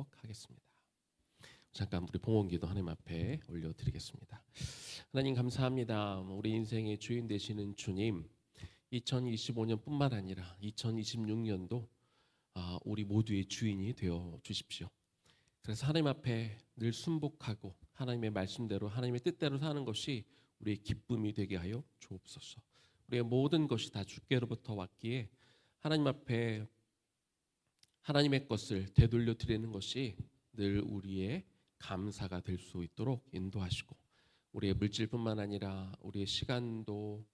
보도록 하겠습니다. 잠깐 우리 봉헌기도 하나님 앞에 올려드리겠습니다. 하나님 감사합니다. 우리 인생의 주인 되시는 주님, 2025년뿐만 아니라 2026년도 우리 모두의 주인이 되어 주십시오. 그래서 하나님 앞에 늘 순복하고 하나님의 말씀대로 하나님의 뜻대로 사는 것이 우리의 기쁨이 되게 하여 주옵소서. 우리의 모든 것이 다 주께로부터 왔기에 하나님 앞에 하나님의 것을 되돌려 드리는 것이 늘 우리의 감사가 될 수 있도록 인도하시고, 우리의 물질뿐만 아니라 우리의 시간도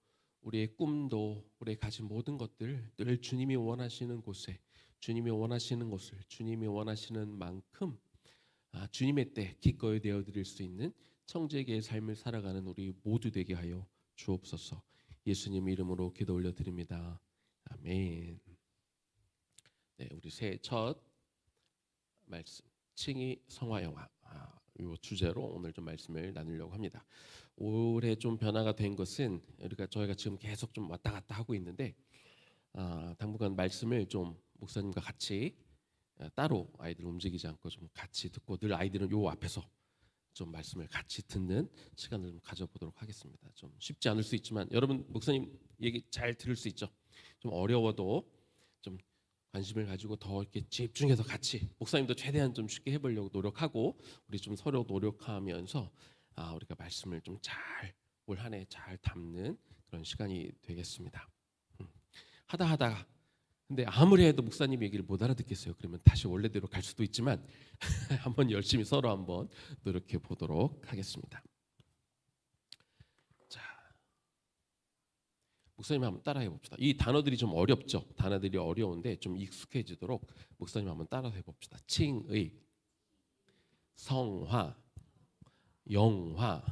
우리의 꿈도 우리의 가진 모든 것들 늘 주님이 원하시는 곳에, 주님이 원하시는 것을 주님이 원하시는 만큼 주님의 때 기꺼이 되어드릴 수 있는 청지기의 삶을 살아가는 우리 모두 되게 하여 주옵소서. 예수님 이름으로 기도 올려드립니다. 아멘. 네, 우리 새해 첫 말씀 칭의 성화영화 이 주제로 오늘 좀 말씀을 나누려고 합니다. 올해 좀 변화가 된 것은 저희가 지금 계속 좀 왔다 갔다 하고 있는데 당분간 말씀을 좀 목사님과 같이 따로 아이들 움직이지 않고 좀 같이 듣고, 늘 아이들은 요 앞에서 좀 말씀을 같이 듣는 시간을 좀 가져보도록 하겠습니다. 좀 쉽지 않을 수 있지만 여러분 목사님 얘기 잘 들을 수 있죠? 좀 어려워도 좀 관심을 가지고 더 이렇게 집중해서 같이, 목사님도 최대한 좀 쉽게 해보려고 노력하고 우리 좀 서로 노력하면서 우리가 말씀을 좀 잘 올 한 해 잘 담는 그런 시간이 되겠습니다. 하다가 근데 아무리 해도 목사님 얘기를 못 알아듣겠어요. 그러면 다시 원래대로 갈 수도 있지만 한번 열심히 서로 한번 노력해 보도록 하겠습니다. 자, 목사님 한번 따라해 봅시다. 이 단어들이 좀 어렵죠. 단어들이 어려운데 좀 익숙해지도록 목사님 한번 따라해 봅시다. 칭의, 성화, 영화.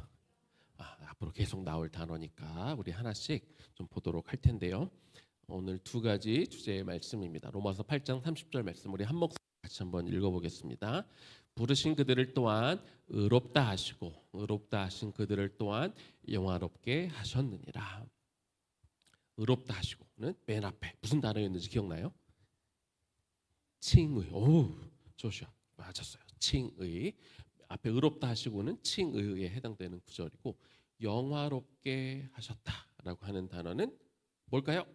앞으로 계속 나올 단어니까 우리 하나씩 좀 보도록 할 텐데요. 오늘 두 가지 주제의 말씀입니다. 로마서 8장 30절 말씀 우리 한 목소리 같이 한번 읽어보겠습니다. 부르신 그들을 또한 의롭다 하시고 의롭다 하신 그들을 또한 영화롭게 하셨느니라. 의롭다 하시고는 맨 앞에 무슨 단어였는지 기억나요? 칭의. 오, 조슈아 맞았어요. 칭의. 앞에 의롭다 하시고는 칭의에 해당되는 구절이고, 영화롭게 하셨다라고 하는 단어는 뭘까요?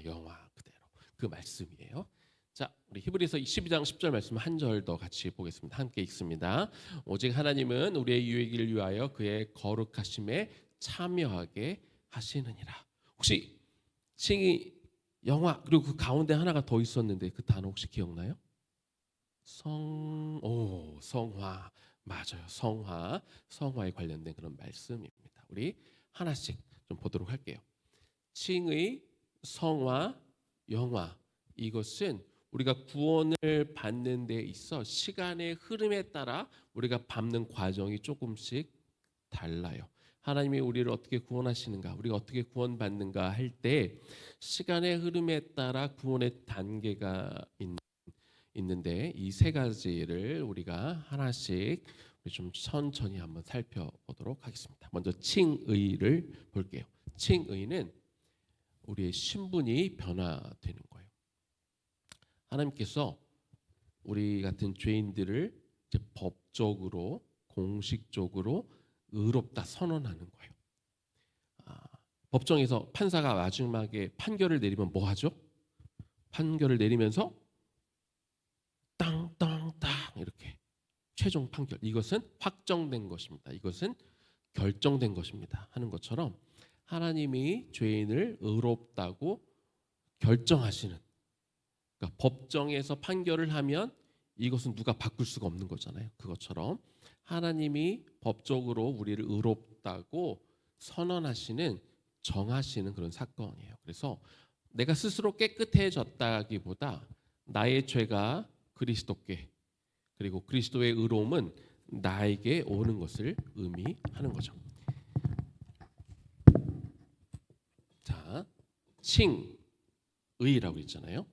영화 그대로 그 말씀이에요. 자, 우리 히브리서 12장 10절 말씀 한 절 더 같이 보겠습니다. 함께 읽습니다. 오직 하나님은 우리의 유익을 위하여 그의 거룩하심에 참여하게 하시느니라. 혹시 칭의, 영화, 그리고 그 가운데 하나가 더 있었는데 그 단어 혹시 기억나요? 성화. 맞아요. 성화에 관련된 그런 말씀입니다. 우리 하나씩 좀 보도록 할게요. 칭의, 성화, 영화, 이것은 우리가 구원을 받는 데 있어 시간의 흐름에 따라 우리가 밟는 과정이 조금씩 달라요. 하나님이 우리를 어떻게 구원하시는가, 우리가 어떻게 구원받는가 할 때 시간의 흐름에 따라 구원의 단계가 있는데 이 세 가지를 우리가 하나씩 좀 천천히 한번 살펴보도록 하겠습니다. 먼저 칭의를 볼게요. 칭의는 우리의 신분이 변화되는 거예요. 하나님께서 우리 같은 죄인들을 이제 법적으로 공식적으로 의롭다 선언하는 거예요. 법정에서 판사가 마지막에 판결을 내리면 뭐 하죠? 판결을 내리면서 땅땅땅 이렇게 최종 판결, 이것은 확정된 것입니다. 이것은 결정된 것입니다 하는 것처럼 하나님이 죄인을 의롭다고 결정하시는, 그러니까 법정에서 판결을 하면 이것은 누가 바꿀 수가 없는 거잖아요. 그것처럼 하나님이 법적으로 우리를 의롭다고 선언하시는, 정하시는 그런 사건이에요. 그래서 내가 스스로 깨끗해졌다기보다 나의 죄가 그리스도께, 그리고 그리스도의 의로움은 나에게 오는 것을 의미하는 거죠. 자, 칭의라고 있잖아요.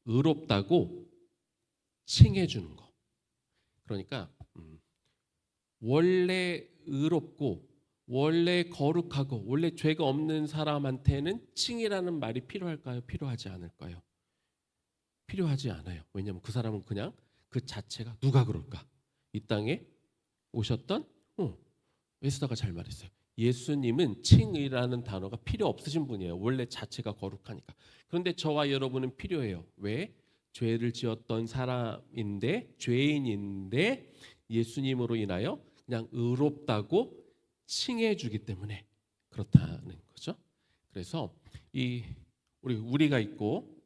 의롭다고 칭해 주는 거. 그러니까 원래 의롭고 원래 거룩하고 원래 죄가 없는 사람한테는 칭이라는 말이 필요할까요? 필요하지 않을까요? 필요하지 않아요. 왜냐하면 그 사람은 그냥 그 자체가 누가 그럴까? 이 땅에 오셨던 에스더가 잘 말했어요. 예수님은 칭의라는 단어가 필요 없으신 분이에요. 원래 자체가 거룩하니까. 그런데 저와 여러분은 필요해요. 왜? 죄를 지었던 사람인데 죄인인데 예수님으로 인하여 그냥 의롭다고 칭해 주기 때문에 그렇다는 거죠. 그래서 이 우리가 있고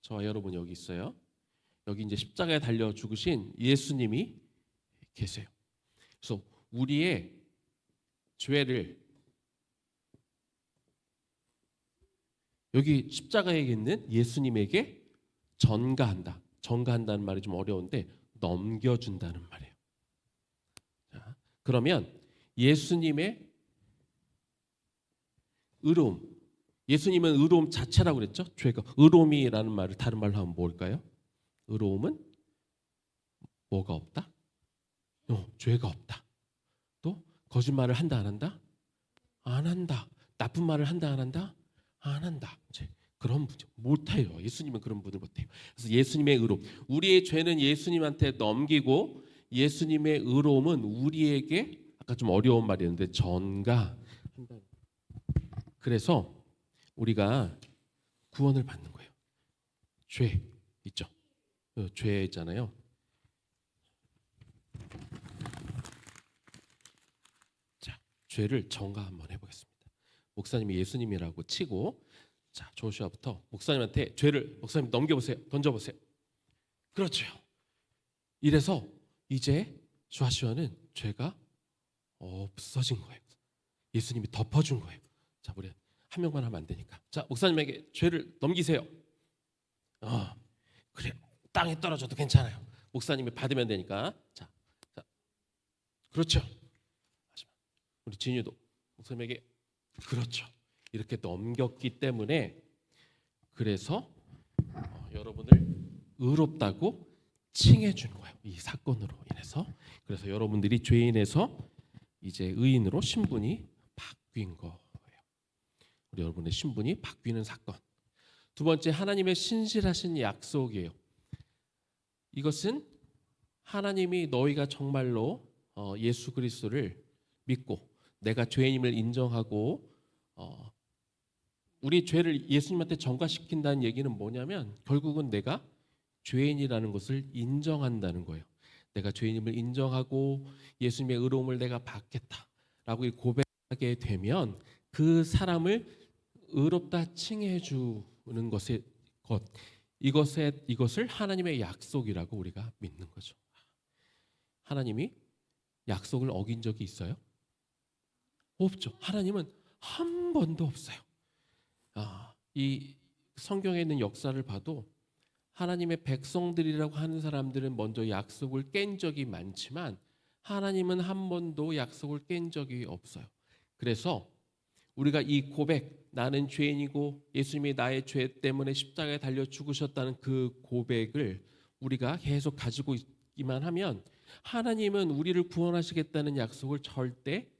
저와 여러분 여기 있어요. 여기 이제 십자가에 달려 죽으신 예수님이 계세요. 그래서 우리의 죄를 여기 십자가에 있는 예수님에게 전가한다. 전가한다는 말이 좀 어려운데 넘겨준다는 말이에요. 자, 그러면 예수님의 의로움, 예수님은 의로움 자체라고 그랬죠. 죄가 의로움이라는 말을 다른 말로 하면 뭘까요? 의로움은 뭐가 없다? 죄가 없다. 또 거짓말을 한다 안 한다? 안 한다. 나쁜 말을 한다 안 한다? 안 한다. 이제 그런 분 못해요. 예수님은 그런 분을 못해요. 그래서 예수님의 의로움, 우리의 죄는 예수님한테 넘기고 예수님의 의로움은 우리에게 아까 좀 어려운 말이었는데 전가한다. 그래서 우리가 구원을 받는 거예요. 죄 있죠. 죄 있잖아요. 자, 죄를 전가 한번 해보겠습니다. 목사님이 예수님이라고 치고, 자, 조슈아부터 목사님한테 죄를 목사님 넘겨보세요. 던져보세요. 그렇죠. 이래서 이제 조슈아는 죄가 없어진 거예요. 예수님이 덮어준 거예요. 자, 우리 한 명만 하면 안 되니까. 자, 목사님에게 죄를 넘기세요. 그래, 땅에 떨어져도 괜찮아요. 목사님이 받으면 되니까. 자, 그렇죠. 우리 진유도 목사님에게 그렇죠. 이렇게 넘겼기 때문에 그래서 여러분을 의롭다고 칭해 주는 거예요. 이 사건으로 인해서. 그래서 여러분들이 죄인에서 이제 의인으로 신분이 바뀐 거예요. 우리 여러분의 신분이 바뀌는 사건. 두 번째, 하나님의 신실하신 약속이에요. 이것은 하나님이 너희가 정말로 예수 그리스도를 믿고 내가 죄인임을 인정하고 우리 죄를 예수님한테 전가시킨다는 얘기는 뭐냐면 결국은 내가 죄인이라는 것을 인정한다는 거예요. 내가 죄인임을 인정하고 예수님의 의로움을 내가 받겠다라고 고백하게 되면 그 사람을 의롭다 칭해 주는 이것을 하나님의 약속이라고 우리가 믿는 거죠. 하나님이 약속을 어긴 적이 있어요? 없죠. 하나님은 한 번도 없어요. 이 성경에 있는 역사를 봐도 하나님의 백성들이라고 하는 사람들은 먼저 약속을 깬 적이 많지만 하나님은 한 번도 약속을 깬 적이 없어요. 그래서 우리가 이 고백, 나는 죄인이고 예수님이 나의 죄 때문에 십자가에 달려 죽으셨다는 그 고백을 우리가 계속 가지고 있기만 하면 하나님은 우리를 구원하시겠다는 약속을 절대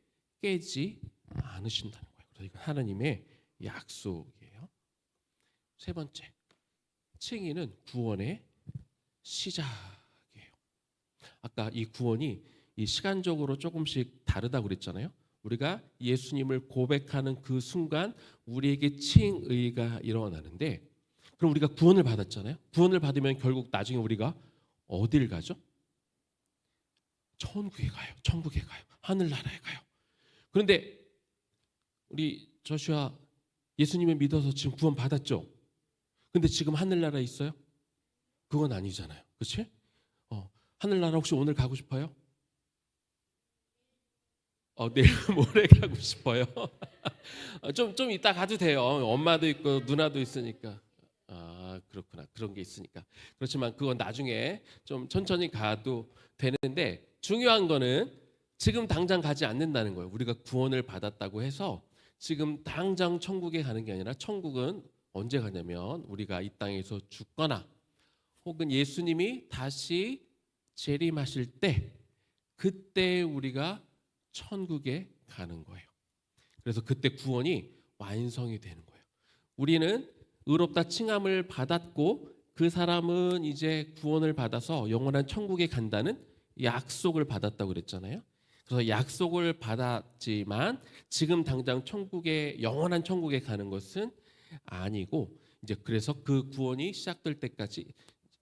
깨지 않으신다는 거예요. 그래서 이건 하나님의 약속이에요. 세 번째, 칭의는 구원의 시작이에요. 아까 이 구원이 이 시간적으로 조금씩 다르다고 그랬잖아요. 우리가 예수님을 고백하는 그 순간 우리에게 칭의가 일어나는데, 그럼 우리가 구원을 받았잖아요. 구원을 받으면 결국 나중에 우리가 어딜 가죠? 천국에 가요. 천국에 가요. 하늘나라에 가요. 그런데 우리 조슈아 예수님을 믿어서 지금 구원 받았죠. 근데 지금 하늘나라에 있어요? 그건 아니잖아요. 그렇지? 하늘나라 혹시 오늘 가고 싶어요? 내일 모레 가고 싶어요. 좀 이따 가도 돼요. 엄마도 있고 누나도 있으니까. 그렇구나. 그런 게 있으니까. 그렇지만 그건 나중에 좀 천천히 가도 되는데 중요한 거는 지금 당장 가지 않는다는 거예요. 우리가 구원을 받았다고 해서 지금 당장 천국에 가는 게 아니라 천국은 언제 가냐면 우리가 이 땅에서 죽거나 혹은 예수님이 다시 재림하실 때 그때 우리가 천국에 가는 거예요. 그래서 그때 구원이 완성이 되는 거예요. 우리는 의롭다 칭함을 받았고 그 사람은 이제 구원을 받아서 영원한 천국에 간다는 약속을 받았다고 그랬잖아요. 그래서 약속을 받았지만 지금 당장 천국에 영원한 천국에 가는 것은 아니고 이제 그래서 그 구원이 시작될 때까지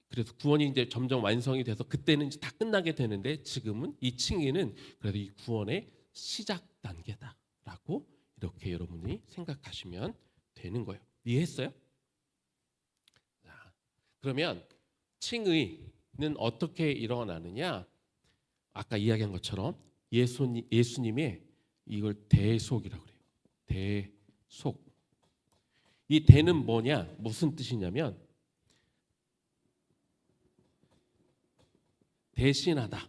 그래서 구원이 이제 점점 완성이 돼서 그때는 이제 다 끝나게 되는데 지금은 이 칭의는 그래도 이 구원의 시작 단계다라고 이렇게 여러분이 생각하시면 되는 거예요. 이해했어요? 자, 그러면 칭의는 어떻게 일어나느냐? 아까 이야기한 것처럼 예수님의 이걸 대속이라고 그래요. 대속. 이 대는 뭐냐? 무슨 뜻이냐면 대신하다.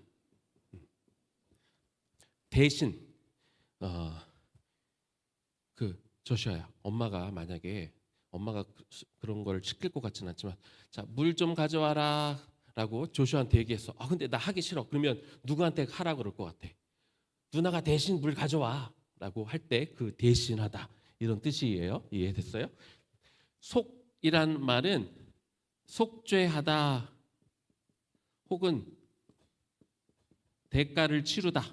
대신 그 조슈아야, 엄마가 만약에 엄마가 그런 걸 시킬 것 같지는 않지만 자, 물 좀 가져와라라고 조슈아한테 얘기했어. 아 근데 나 하기 싫어. 그러면 누구한테 하라 그럴 것 같아? 누나가 대신 물 가져와라고 할 때 그 대신하다 이런 뜻이에요. 이해됐어요? 속이란 말은 속죄하다 혹은 대가를 치르다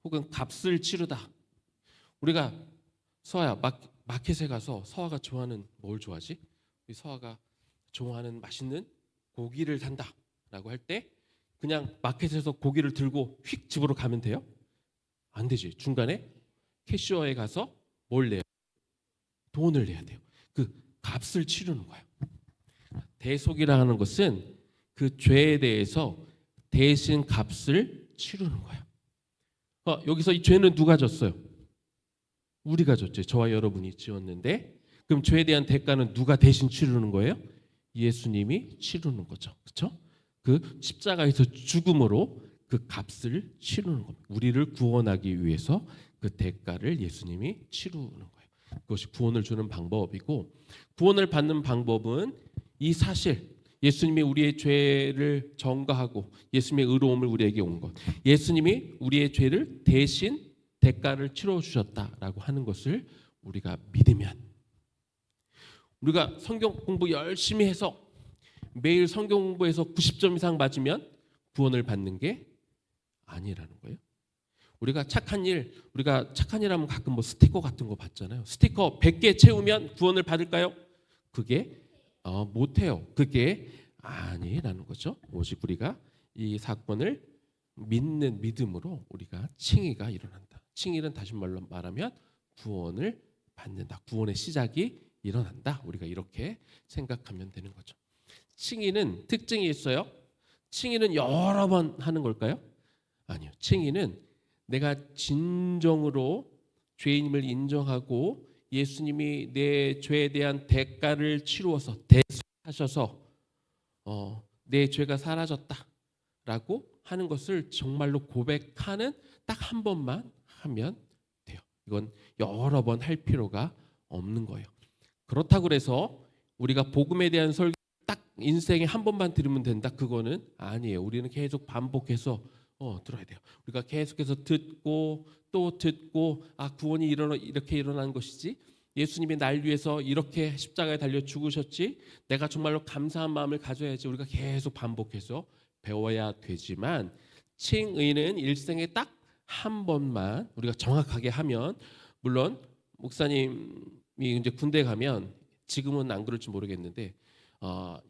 혹은 값을 치르다. 우리가 서아야 마켓에 가서 서아가 좋아하는 뭘 좋아하지? 우리 서아가 좋아하는 맛있는 고기를 산다라고 할 때 그냥 마켓에서 고기를 들고 휙 집으로 가면 돼요? 안 되지. 중간에 캐시어에 가서 뭘 내요? 돈을 내야 돼요. 그 값을 치르는 거예요. 대속이라는 것은 그 죄에 대해서 대신 값을 치르는 거예요. 여기서 이 죄는 누가 졌어요? 우리가 졌죠. 저와 여러분이 지었는데 그럼 죄에 대한 대가는 누가 대신 치르는 거예요? 예수님이 치르는 거죠. 그렇죠? 그 십자가에서 죽음으로 그 값을 치르는 겁니다. 우리를 구원하기 위해서 그 대가를 예수님이 치르는 거예요. 그것이 구원을 주는 방법이고 구원을 받는 방법은 이 사실 예수님이 우리의 죄를 전가하고 예수님의 의로움을 우리에게 온 것 예수님이 우리의 죄를 대신 대가를 치러 주셨다라고 하는 것을 우리가 믿으면 우리가 성경 공부 열심히 해서 매일 성경 공부해서 90점 이상 맞으면 구원을 받는 게 아니라는 거예요. 우리가 착한 일 하면 가끔 뭐 스티커 같은 거 받잖아요. 스티커 100개 채우면 구원을 받을까요? 그게 못해요. 그게 아니라는 거죠. 오직 우리가 이 사건을 믿는 믿음으로 우리가 칭의가 일어난다. 칭의는 다시 말하면 구원을 받는다. 구원의 시작이 일어난다. 우리가 이렇게 생각하면 되는 거죠. 칭의는 특징이 있어요. 칭의는 여러 번 하는 걸까요? 아니요. 칭의는 내가 진정으로 죄인임을 인정하고 예수님이 내 죄에 대한 대가를 치루어서 대속하셔서 내 죄가 사라졌다라고 하는 것을 정말로 고백하는 딱 한 번만 하면 돼요. 이건 여러 번 할 필요가 없는 거예요. 그렇다고 해서 우리가 복음에 대한 설교 딱 인생에 한 번만 들으면 된다. 그거는 아니에요. 우리는 계속 반복해서 들어야 돼요. 우리가 계속해서 듣고 또 듣고 구원이 이렇게 일어난 것이지. 예수님이 날 위해서 이렇게 십자가에 달려 죽으셨지. 내가 정말로 감사한 마음을 가져야지. 우리가 계속 반복해서 배워야 되지만 칭의는 일생에 딱 한 번만 우리가 정확하게 하면 물론 목사님이 이제 군대 가면 지금은 안 그럴지 모르겠는데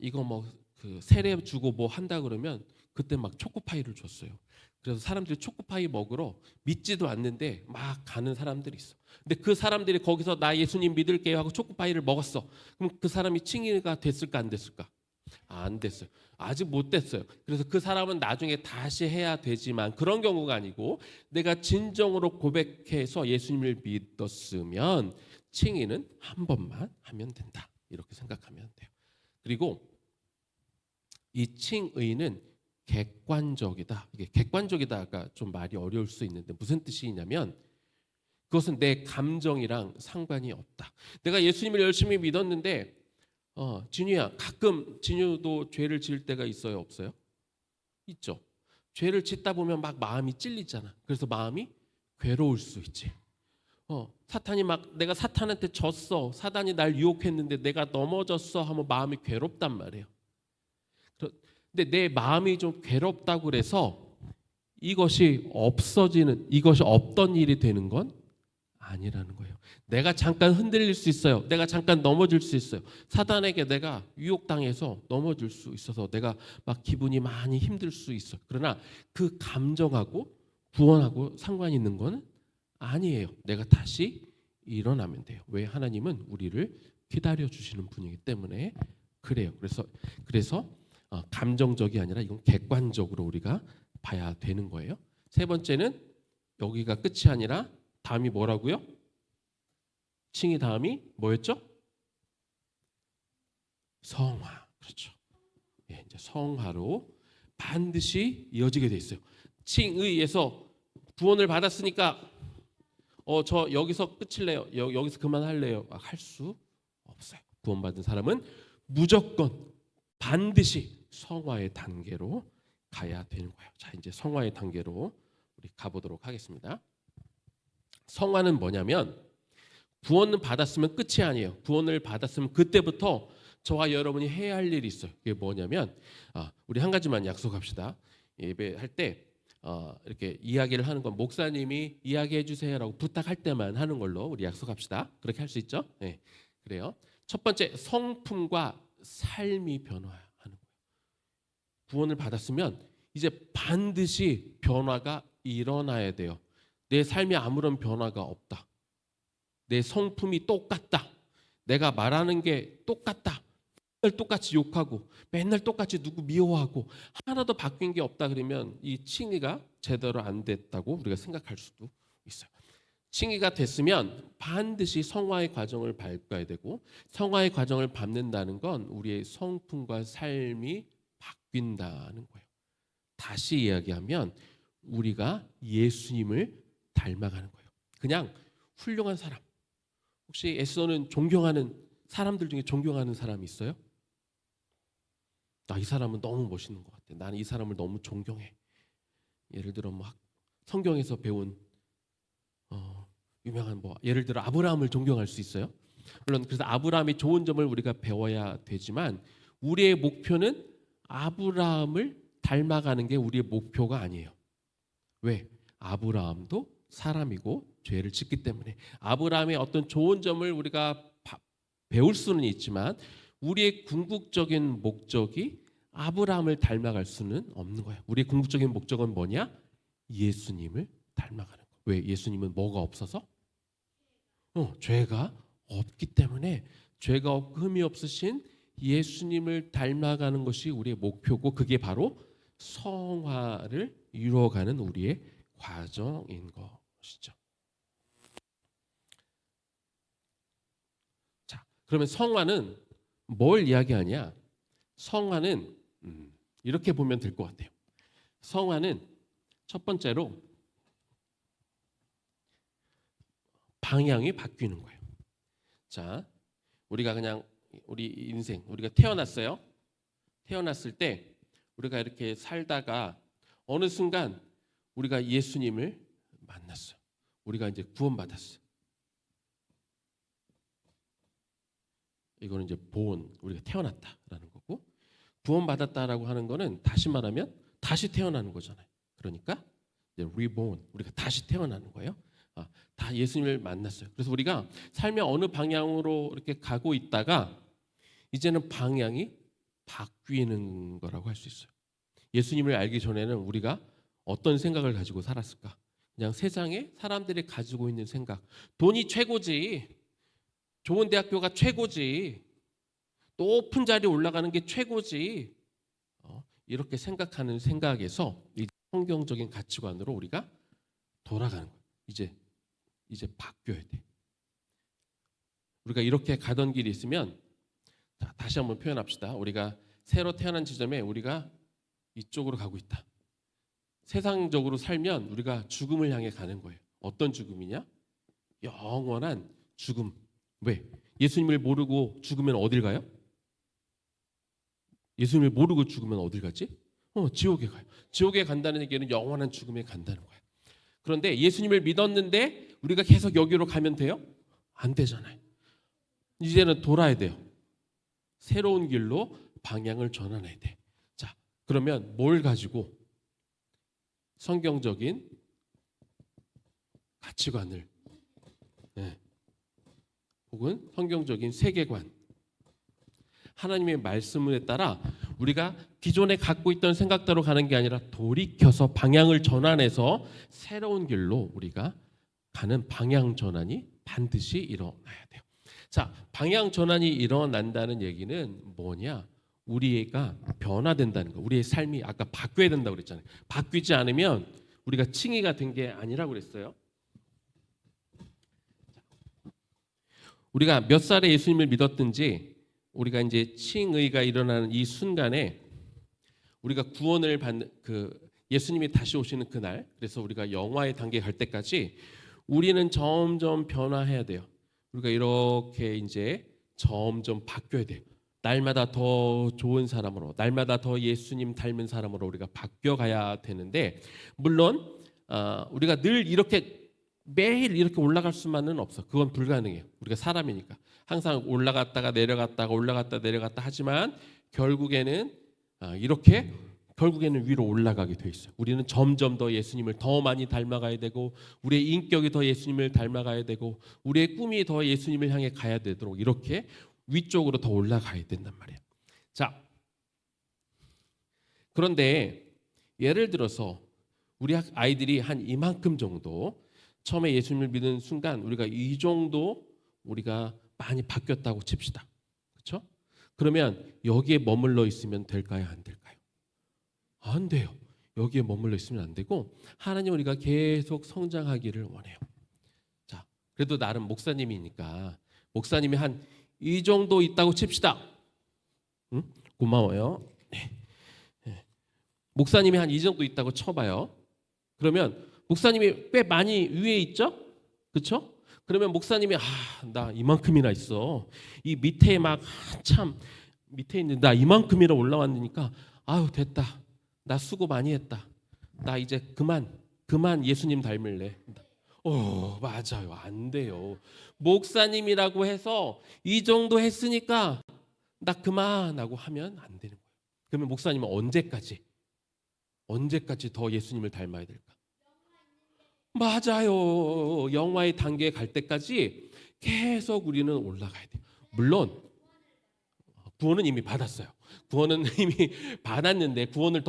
이거 뭐 그 세례 주고 뭐 한다 그러면 그때 막 초코파이를 줬어요. 그래서 사람들이 초코파이 먹으러 믿지도 않는데 막 가는 사람들이 있어. 근데 그 사람들이 거기서 나 예수님 믿을게요 하고 초코파이를 먹었어. 그럼 그 사람이 칭의가 됐을까 안 됐을까? 안 됐어요. 아직 못 됐어요. 그래서 그 사람은 나중에 다시 해야 되지만 그런 경우가 아니고 내가 진정으로 고백해서 예수님을 믿었으면 칭의는 한 번만 하면 된다. 이렇게 생각하면 돼요. 그리고 이 칭의는 객관적이다. 이게 객관적이다가 좀 말이 어려울 수 있는데 무슨 뜻이냐면 그것은 내 감정이랑 상관이 없다. 내가 예수님을 열심히 믿었는데 진유야, 가끔 진유도 죄를 지을 때가 있어요, 없어요? 있죠. 죄를 짓다 보면 막 마음이 찔리잖아. 그래서 마음이 괴로울 수 있지. 사탄이 막 내가 사탄한테 졌어. 사단이 날 유혹했는데 내가 넘어졌어 하면 마음이 괴롭단 말이에요. 근데 내 마음이 좀 괴롭다고 그래서 이것이 없던 일이 되는 건 아니라는 거예요. 내가 잠깐 흔들릴 수 있어요. 내가 잠깐 넘어질 수 있어요. 사단에게 내가 유혹당해서 넘어질 수 있어서 내가 막 기분이 많이 힘들 수 있어요. 그러나 그 감정하고 구원하고 상관이 있는 건 아니에요. 내가 다시 일어나면 돼요. 왜? 하나님은 우리를 기다려 주시는 분이기 때문에 그래요. 그래서 감정적이 아니라 이건 객관적으로 우리가 봐야 되는 거예요. 세 번째는 여기가 끝이 아니라 다음이 뭐라고요? 칭의 다음이 뭐였죠? 성화. 그렇죠. 예, 이제 성화로 반드시 이어지게 돼 있어요. 칭의에서 구원을 받았으니까 저 여기서 끝일래요. 여기서 그만할래요. 할 수 없어요. 구원받은 사람은 무조건 반드시 성화의 단계로 가야 되는 거예요. 자, 이제 성화의 단계로 우리 가보도록 하겠습니다. 성화는 뭐냐면 구원을 받았으면 끝이 아니에요. 구원을 받았으면 그때부터 저와 여러분이 해야 할 일이 있어요. 그게 뭐냐면 우리 한 가지만 약속합시다. 예배할 때 이렇게 이야기를 하는 건 목사님이 이야기해 주세요라고 부탁할 때만 하는 걸로 우리 약속합시다. 그렇게 할 수 있죠? 네, 그래요. 첫 번째, 성품과 삶이 변화하는 거예요. 구원을 받았으면 이제 반드시 변화가 일어나야 돼요. 내 삶에 아무런 변화가 없다. 내 성품이 똑같다. 내가 말하는 게 똑같다. 맨날 똑같이 욕하고 맨날 똑같이 누구 미워하고 하나도 바뀐 게 없다 그러면 이 칭의가 제대로 안 됐다고 우리가 생각할 수도 있어요. 칭의가 됐으면 반드시 성화의 과정을 밟아야 되고 성화의 과정을 밟는다는 건 우리의 성품과 삶이 바뀐다는 거예요. 다시 이야기하면 우리가 예수님을 닮아가는 거예요. 그냥 훌륭한 사람. 혹시 에스더는 존경하는 사람들 중에 존경하는 사람이 있어요? 이 사람은 너무 멋있는 것 같아. 나는 이 사람을 너무 존경해. 예를 들어 성경에서 배운 유명한 예를 들어 아브라함을 존경할 수 있어요. 물론 그래서 아브라함의 좋은 점을 우리가 배워야 되지만 우리의 목표는 아브라함을 닮아가는 게 우리의 목표가 아니에요. 왜? 아브라함도 사람이고 죄를 짓기 때문에 아브라함의 어떤 좋은 점을 우리가 배울 수는 있지만 우리의 궁극적인 목적이 아브라함을 닮아갈 수는 없는 거예요. 우리의 궁극적인 목적은 뭐냐? 예수님을 닮아가는 거. 왜? 예수님은 뭐가 없어서? 죄가 없기 때문에 죄가 없고 흠이 없으신 예수님을 닮아가는 것이 우리의 목표고 그게 바로 성화를 이루어가는 우리의 과정인 것이죠. 자, 그러면 성화는 뭘 이야기하냐? 성화는 이렇게 보면 될 것 같아요. 성화는 첫 번째로 방향이 바뀌는 거예요. 자, 우리가 그냥 우리 인생 우리가 태어났어요. 태어났을 때 우리가 이렇게 살다가 어느 순간 우리가 예수님을 만났어요. 우리가 이제 구원받았어요. 이거는 이제 본 우리가 태어났다라는 거고 구원받았다라고 하는 거는 다시 말하면 다시 태어나는 거잖아요. 그러니까 이제 reborn 우리가 다시 태어나는 거예요. 다 예수님을 만났어요. 그래서 우리가 삶의 어느 방향으로 이렇게 가고 있다가 이제는 방향이 바뀌는 거라고 할 수 있어요. 예수님을 알기 전에는 우리가 어떤 생각을 가지고 살았을까? 그냥 세상에 사람들이 가지고 있는 생각. 돈이 최고지. 좋은 대학교가 최고지. 높은 자리에 올라가는 게 최고지. 이렇게 생각하는 생각에서 이 성경적인 가치관으로 우리가 돌아가는 거예요. 이제 바뀌어야 돼. 우리가 이렇게 가던 길이 있으면 다시 한번 표현합시다. 우리가 새로 태어난 지점에 우리가 이쪽으로 가고 있다. 세상적으로 살면 우리가 죽음을 향해 가는 거예요. 어떤 죽음이냐? 영원한 죽음. 왜? 예수님을 모르고 죽으면 어딜 가요? 예수님을 모르고 죽으면 어딜 가지? 지옥에 가요. 지옥에 간다는 얘기는 영원한 죽음에 간다는 거예요. 그런데 예수님을 믿었는데 우리가 계속 여기로 가면 돼요? 안 되잖아요. 이제는 돌아야 돼요. 새로운 길로 방향을 전환해야 돼. 자, 그러면 뭘 가지고 성경적인 가치관을, 혹은 성경적인 세계관, 하나님의 말씀에 따라 우리가 기존에 갖고 있던 생각대로 가는 게 아니라 돌이켜서 방향을 전환해서 새로운 길로 우리가 가는 방향 전환이 반드시 일어나야 돼요. 자, 방향 전환이 일어난다는 얘기는 뭐냐? 우리가 변화된다는 거. 우리의 삶이 아까 바뀌어야 된다고 그랬잖아요. 바뀌지 않으면 우리가 칭의가 된 게 아니라고 그랬어요. 우리가 몇 살에 예수님을 믿었든지 우리가 이제 칭의가 일어나는 이 순간에 우리가 구원을 받는 예수님이 다시 오시는 그날, 그래서 우리가 영화의 단계 갈 때까지 우리는 점점 변화해야 돼요. 우리가 이렇게 이제 점점 바뀌어야 돼요. 날마다 더 좋은 사람으로, 날마다 더 예수님 닮은 사람으로 우리가 바뀌어가야 되는데, 물론 우리가 늘 이렇게 매일 이렇게 올라갈 수만은 없어. 그건 불가능해요. 우리가 사람이니까 항상 올라갔다가 내려갔다가 올라갔다 내려갔다 하지만 결국에는 이렇게 결국에는 위로 올라가게 돼 있어요. 우리는 점점 더 예수님을 더 많이 닮아가야 되고, 우리의 인격이 더 예수님을 닮아가야 되고, 우리의 꿈이 더 예수님을 향해 가야 되도록 이렇게 위쪽으로 더 올라가야 된단 말이에요. 자, 그런데 예를 들어서 우리 아이들이 한 이만큼 정도 처음에 예수님을 믿는 순간 우리가 이 정도 우리가 많이 바뀌었다고 칩시다. 그렇죠? 그러면 여기에 머물러 있으면 될까요? 안 될까요? 안 돼요. 여기에 머물러 있으면 안 되고, 하나님 우리가 계속 성장하기를 원해요. 자, 그래도 나름 목사님이니까 목사님이 한 이 정도 있다고 칩시다. 응? 고마워요. 네. 목사님이 한 이 정도 있다고 쳐봐요. 그러면 목사님이 꽤 많이 위에 있죠? 그렇죠? 그러면 목사님이 나 이만큼이나 있어. 이 밑에 막 한참 밑에 있는 나 이만큼이나 올라왔으니까 아유 됐다. 나 수고 많이 했다. 나 이제 그만 예수님 닮을래. 맞아요. 안 돼요. 목사님이라고 해서 이 정도 했으니까 나 그만하고 하면 안 되는 거예요. 그러면 목사님은 언제까지 더 예수님을 닮아야 될까? 맞아요. 영화의 단계에 갈 때까지 계속 우리는 올라가야 돼요. 물론 구원은 이미 받았어요. 구원은 이미 받았는데 구원을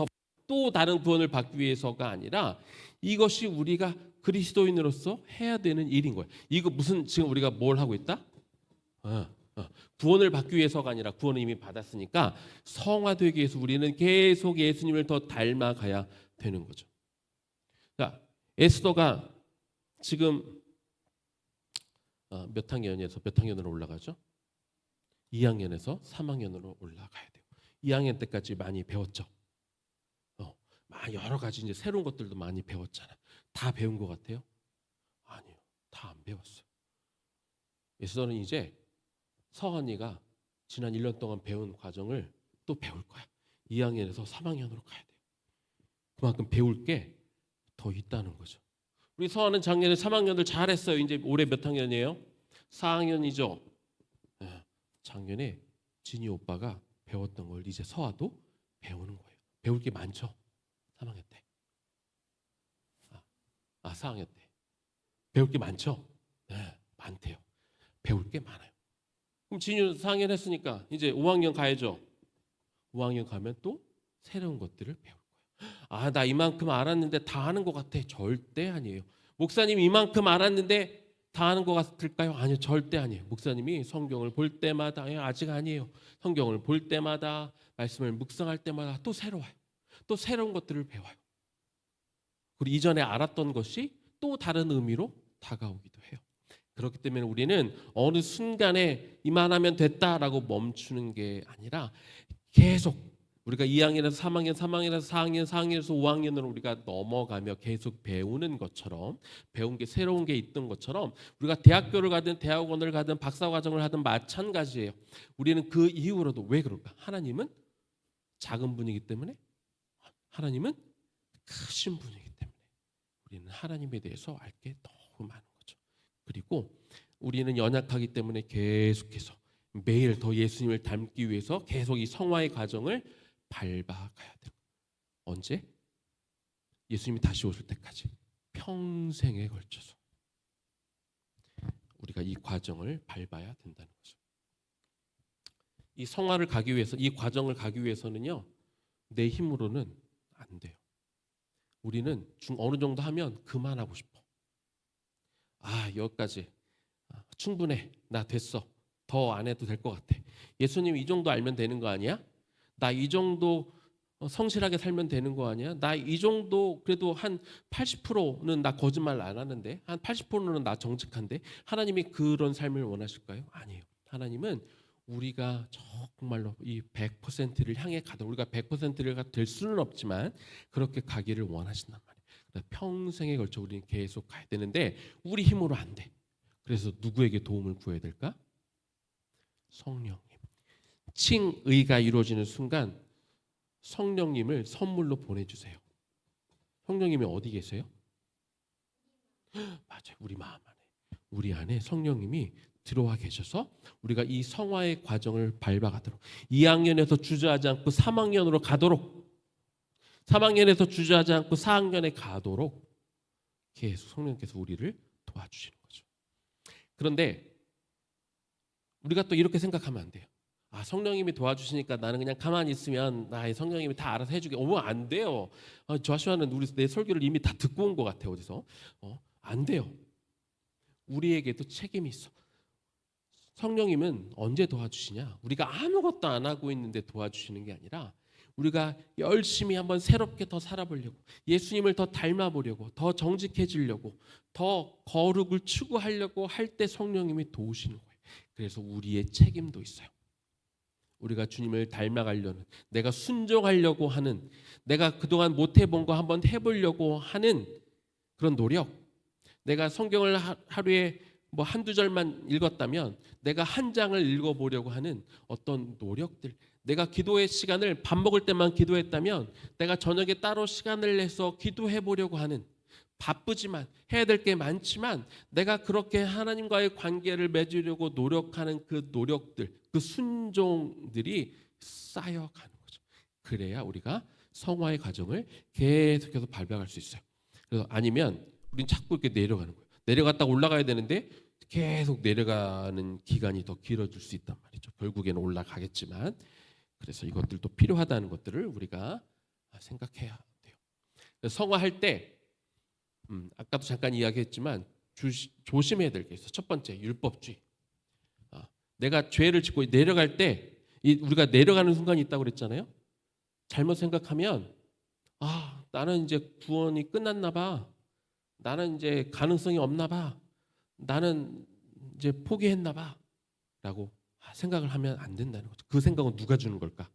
또 다른 구원을 받기 위해서가 아니라 이것이 우리가 그리스도인으로서 해야 되는 일인 거예요. 이거 무슨 지금 우리가 뭘 하고 있다? 구원을 받기 위해서가 아니라 구원을 이미 받았으니까 성화되기 위해서 우리는 계속 예수님을 더 닮아가야 되는 거죠. 그러니까 에스더가 지금 몇 학년에서 몇 학년으로 올라가죠? 2학년에서 3학년으로 올라가야 돼요. 2학년 때까지 많이 배웠죠. 여러 가지 이제 새로운 것들도 많이 배웠잖아요. 다 배운 것 같아요? 아니요, 다 안 배웠어요. 에스더는 이제 서한이가 지난 1년 동안 배운 과정을 또 배울 거야. 2학년에서 3학년으로 가야 돼요. 그만큼 배울 게 더 있다는 거죠. 우리 서한은 작년에 3학년을 잘했어요. 이제 올해 몇 학년이에요? 4학년이죠. 작년에 진이 오빠가 배웠던 걸 이제 서아도 배우는 거예요. 배울 게 많죠. 3학년 때. 4학년 때. 배울 게 많죠? 네, 많대요. 배울 게 많아요. 그럼 진이 4학년 했으니까 이제 5학년 가야죠. 5학년 가면 또 새로운 것들을 배울 거예요. 나 이만큼 알았는데 다 아는 것 같아. 절대 아니에요. 목사님 이만큼 알았는데 다 아는 것 같을까요? 아니요, 절대 아니에요. 목사님이 성경을 볼 때마다 아직 아니에요. 성경을 볼 때마다 말씀을 묵상할 때마다 또 새로워요. 또 새로운 것들을 배워요. 그리고 이전에 알았던 것이 또 다른 의미로 다가오기도 해요. 그렇기 때문에 우리는 어느 순간에 이만하면 됐다라고 멈추는 게 아니라 계속 우리가 2학년에서 3학년, 3학년에서 4학년, 4학년에서 5학년으로 우리가 넘어가며 계속 배우는 것처럼, 배운 게 새로운 게 있던 것처럼 우리가 대학교를 가든 대학원을 가든 박사과정을 하든 마찬가지예요. 우리는 그 이후로도 왜 그럴까? 하나님은 작은 분이기 때문에, 하나님은 크신 분이기 때문에 우리는 하나님에 대해서 알 게 너무 많은 거죠. 그리고 우리는 연약하기 때문에 계속해서 매일 더 예수님을 닮기 위해서 계속 이 성화의 과정을 밟아가야 돼요. 언제? 예수님이 다시 오실 때까지 평생에 걸쳐서 우리가 이 과정을 밟아야 된다는 거죠. 이 성화를 가기 위해서, 이 과정을 가기 위해서는요, 내 힘으로는 안 돼요. 우리는 어느 정도 하면 그만하고 싶어. 여기까지 충분해, 나 됐어, 더 안 해도 될 것 같아. 예수님 이 정도 알면 되는 거 아니야? 나 이 정도 성실하게 살면 되는 거 아니야? 나 이 정도 그래도 한 80%는 나 거짓말 안 하는데, 한 80%는 나 정직한데. 하나님이 그런 삶을 원하실까요? 아니에요. 하나님은 우리가 정말로 이 100%를 향해 가도, 우리가 100%가 될 수는 없지만 그렇게 가기를 원하신단 말이에요. 그래서 평생에 걸쳐 우리는 계속 가야 되는데 우리 힘으로 안 돼. 그래서 누구에게 도움을 구해야 될까? 성령님. 칭의가 이루어지는 순간 성령님을 선물로 보내주세요. 성령님이 어디 계세요? 맞아요. 우리 마음 안에. 우리 안에 성령님이 들어와 계셔서 우리가 이 성화의 과정을 밟아가도록, 2학년에서 주저하지 않고 3학년으로 가도록, 3학년에서 주저하지 않고 4학년에 가도록 계속 성령님께서 우리를 도와주시는 거죠. 그런데 우리가 또 이렇게 생각하면 안 돼요. 성령님이 도와주시니까 나는 그냥 가만히 있으면 성령님이 다 알아서 해주게. 안 돼요. 조슈아는 내 설교를 이미 다 듣고 온 것 같아요. 어디서. 안 돼요. 우리에게도 책임이 있어. 성령님은 언제 도와주시냐? 우리가 아무것도 안 하고 있는데 도와주시는 게 아니라 우리가 열심히 한번 새롭게 더 살아보려고, 예수님을 더 닮아보려고, 더 정직해지려고, 더 거룩을 추구하려고 할 때 성령님이 도우시는 거예요. 그래서 우리의 책임도 있어요. 우리가 주님을 닮아가려는, 내가 순종하려고 하는, 내가 그동안 못 해본 거 한번 해보려고 하는 그런 노력, 내가 성경을 하루에 한두 절만 읽었다면 내가 한 장을 읽어보려고 하는 어떤 노력들, 내가 기도의 시간을 밥 먹을 때만 기도했다면 내가 저녁에 따로 시간을 내서 기도해보려고 하는, 바쁘지만 해야 될 게 많지만 내가 그렇게 하나님과의 관계를 맺으려고 노력하는 그 노력들, 그 순종들이 쌓여가는 거죠. 그래야 우리가 성화의 과정을 계속해서 밟아갈 수 있어요. 그래서 아니면 우린 자꾸 이렇게 내려가는 거예요. 내려갔다가 올라가야 되는데 계속 내려가는 기간이 더 길어질 수 있단 말이죠. 결국에는 올라가겠지만. 그래서 이것들도 필요하다는 것들을 우리가 생각해야 돼요. 성화할 때 아까도 잠깐 이야기했지만 조심해야 될 게 있어요. 첫 번째, 율법주의. 내가 죄를 짓고 내려갈 때, 우리가 내려가는 순간이 있다고 그랬잖아요. 잘못 생각하면 나는 이제 구원이 끝났나 봐, 나는 이제 가능성이 없나 봐, 나는 이제 포기했나 봐 라고 생각을 하면 안 된다는 거죠. 그 생각은 누가 주는 걸까?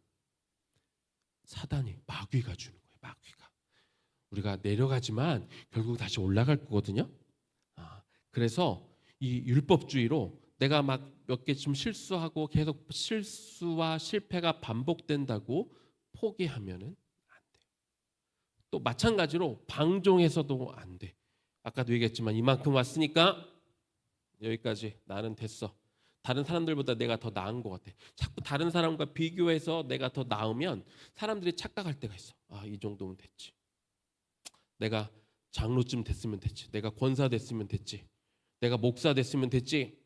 사단이, 마귀가 주는 거예요. 마귀가. 우리가 내려가지만 결국 다시 올라갈 거거든요. 그래서 이 율법주의로 내가 막 몇 개 좀 실수하고 계속 실수와 실패가 반복된다고 포기하면은 안 돼요. 또 마찬가지로 방종해서도 안 돼. 아까도 얘기했지만 이만큼 왔으니까 여기까지, 나는 됐어. 다른 사람들보다 내가 더 나은 것 같아. 자꾸 다른 사람과 비교해서 내가 더 나으면 사람들이 착각할 때가 있어. 이 정도면 됐지. 내가 장로쯤 됐으면 됐지. 내가 권사 됐으면 됐지. 내가 목사 됐으면 됐지.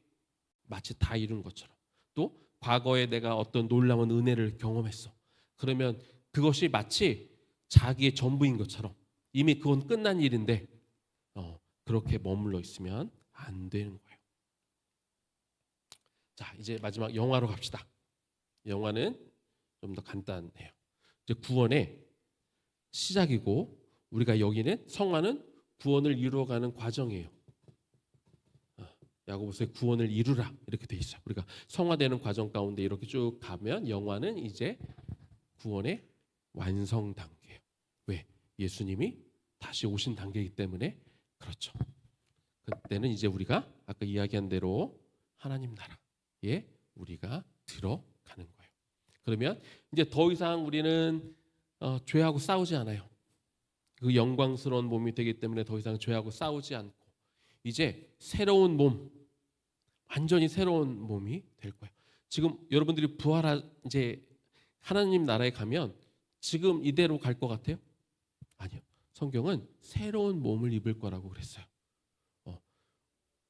마치 다 이룬 것처럼. 또 과거에 내가 어떤 놀라운 은혜를 경험했어. 그러면 그것이 마치 자기의 전부인 것처럼 이미 그건 끝난 일인데 그렇게 머물러 있으면 안 되는 거예요. 자, 이제 마지막 영화로 갑시다. 영화는 좀 더 간단해요. 이제 구원의 시작이고, 우리가 여기는 성화는 구원을 이루어가는 과정이에요. 야고보서에 구원을 이루라 이렇게 돼 있어요. 우리가 성화되는 과정 가운데 이렇게 쭉 가면 영화는 이제 구원의 완성 단계예요. 왜? 예수님이 다시 오신 단계이기 때문에. 그렇죠. 그때는 이제 우리가 아까 이야기한 대로 하나님 나라에 우리가 들어가는 거예요. 그러면 이제 더 이상 우리는 죄하고 싸우지 않아요. 그 영광스러운 몸이 되기 때문에 더 이상 죄하고 싸우지 않고 이제 새로운 몸, 완전히 새로운 몸이 될 거예요. 지금 여러분들이 이제 하나님 나라에 가면 지금 이대로 갈 것 같아요? 아니요. 성경은 새로운 몸을 입을 거라고 그랬어요.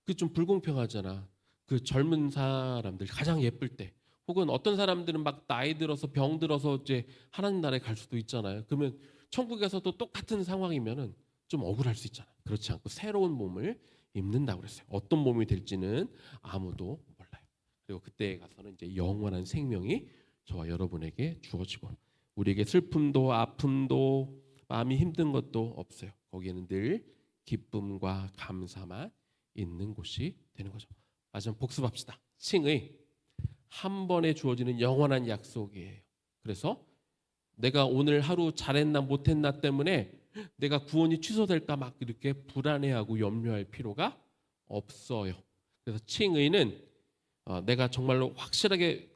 그 좀 불공평하잖아. 그 젊은 사람들 가장 예쁠 때, 혹은 어떤 사람들은 막 나이 들어서 병 들어서 이제 하나님 나라에 갈 수도 있잖아요. 그러면 천국에서도 똑같은 상황이면은 좀 억울할 수 있잖아요. 그렇지 않고 새로운 몸을 입는다고 그랬어요. 어떤 몸이 될지는 아무도 몰라요. 그리고 그때에 가서는 이제 영원한 생명이 저와 여러분에게 주어지고 우리에게 슬픔도 아픔도 마음이 힘든 것도 없어요. 거기에는 늘 기쁨과 감사만 있는 곳이 되는 거죠. 마지막 복습합시다. 칭의 한 번에 주어지는 영원한 약속이에요. 그래서 내가 오늘 하루 잘했나 못했나 때문에 내가 구원이 취소될까 막 이렇게 불안해하고 염려할 필요가 없어요. 그래서 칭의는 내가 정말로 확실하게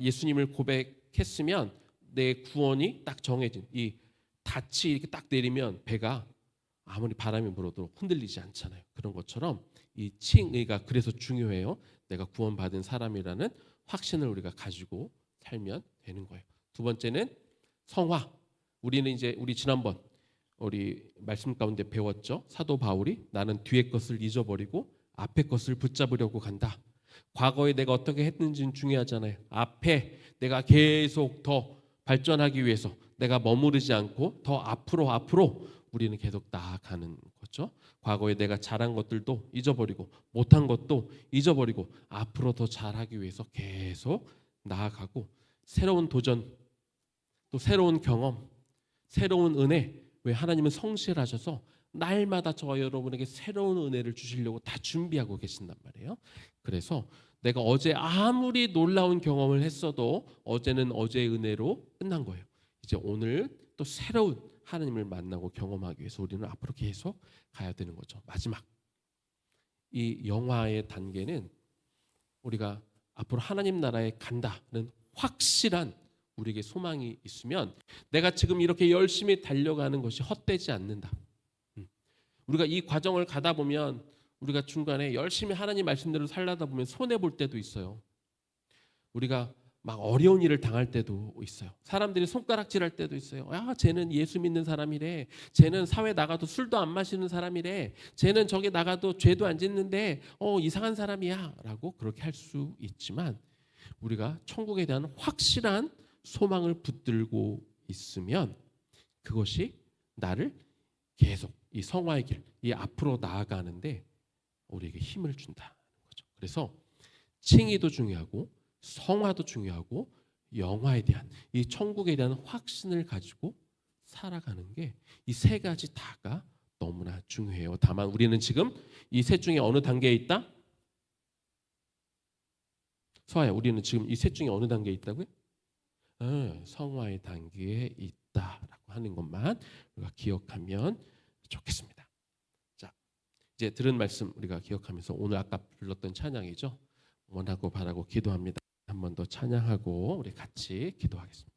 예수님을 고백했으면 내 구원이 딱 정해진 이 닻이 이렇게 딱 내리면 배가 아무리 바람이 불어도 흔들리지 않잖아요. 그런 것처럼 이 칭의가 그래서 중요해요. 내가 구원받은 사람이라는 확신을 우리가 가지고 살면 되는 거예요. 두 번째는 성화. 우리는 이제 우리 지난번 우리 말씀 가운데 배웠죠. 사도 바울이 나는 뒤의 것을 잊어버리고 앞의 것을 붙잡으려고 간다. 과거에 내가 어떻게 했는지는 중요하잖아요. 앞에 내가 계속 더 발전하기 위해서 내가 머무르지 않고 더 앞으로 우리는 계속 나아가는 거죠. 과거에 내가 잘한 것들도 잊어버리고 못한 것도 잊어버리고 앞으로 더 잘하기 위해서 계속 나아가고 새로운 도전 또 새로운 경험 새로운 은혜 왜 하나님은 성실하셔서 날마다 저와 여러분에게 새로운 은혜를 주시려고 다 준비하고 계신단 말이에요. 그래서 내가 어제 아무리 놀라운 경험을 했어도 어제는 어제의 은혜로 끝난 거예요. 이제 오늘 또 새로운 하나님을 만나고 경험하기 위해서 우리는 앞으로 계속 가야 되는 거죠. 마지막 이 영화의 단계는 우리가 앞으로 하나님 나라에 간다는 확실한 우리에게 소망이 있으면 내가 지금 이렇게 열심히 달려가는 것이 헛되지 않는다. 우리가 이 과정을 가다 보면 우리가 중간에 열심히 하나님 말씀대로 살려다 보면 손해 볼 때도 있어요. 우리가 막 어려운 일을 당할 때도 있어요. 사람들이 손가락질할 때도 있어요. 야, 쟤는 예수 믿는 사람이래. 쟤는 사회 나가도 술도 안 마시는 사람이래. 쟤는 저기 나가도 죄도 안 짓는데 이상한 사람이야 라고 그렇게 할 수 있지만 우리가 천국에 대한 확실한 소망을 붙들고 있으면 그것이 나를 계속 이 성화의 길, 이 앞으로 나아가는데 우리에게 힘을 준다는 거죠. 그래서 칭의도 중요하고 성화도 중요하고 영화에 대한 이 천국에 대한 확신을 가지고 살아가는 게 이 세 가지 다가 너무나 중요해요. 다만 우리는 지금 이 셋 중에 어느 단계에 있다? 서아야, 우리는 지금 이 셋 중에 어느 단계에 있다고요? 성화의 단계에 있다라고 하는 것만 우리가 기억하면 좋겠습니다. 자, 이제 들은 말씀 우리가 기억하면서 오늘 아까 불렀던 찬양이죠. 원하고 바라고 기도합니다. 한 번 더 찬양하고 우리 같이 기도하겠습니다.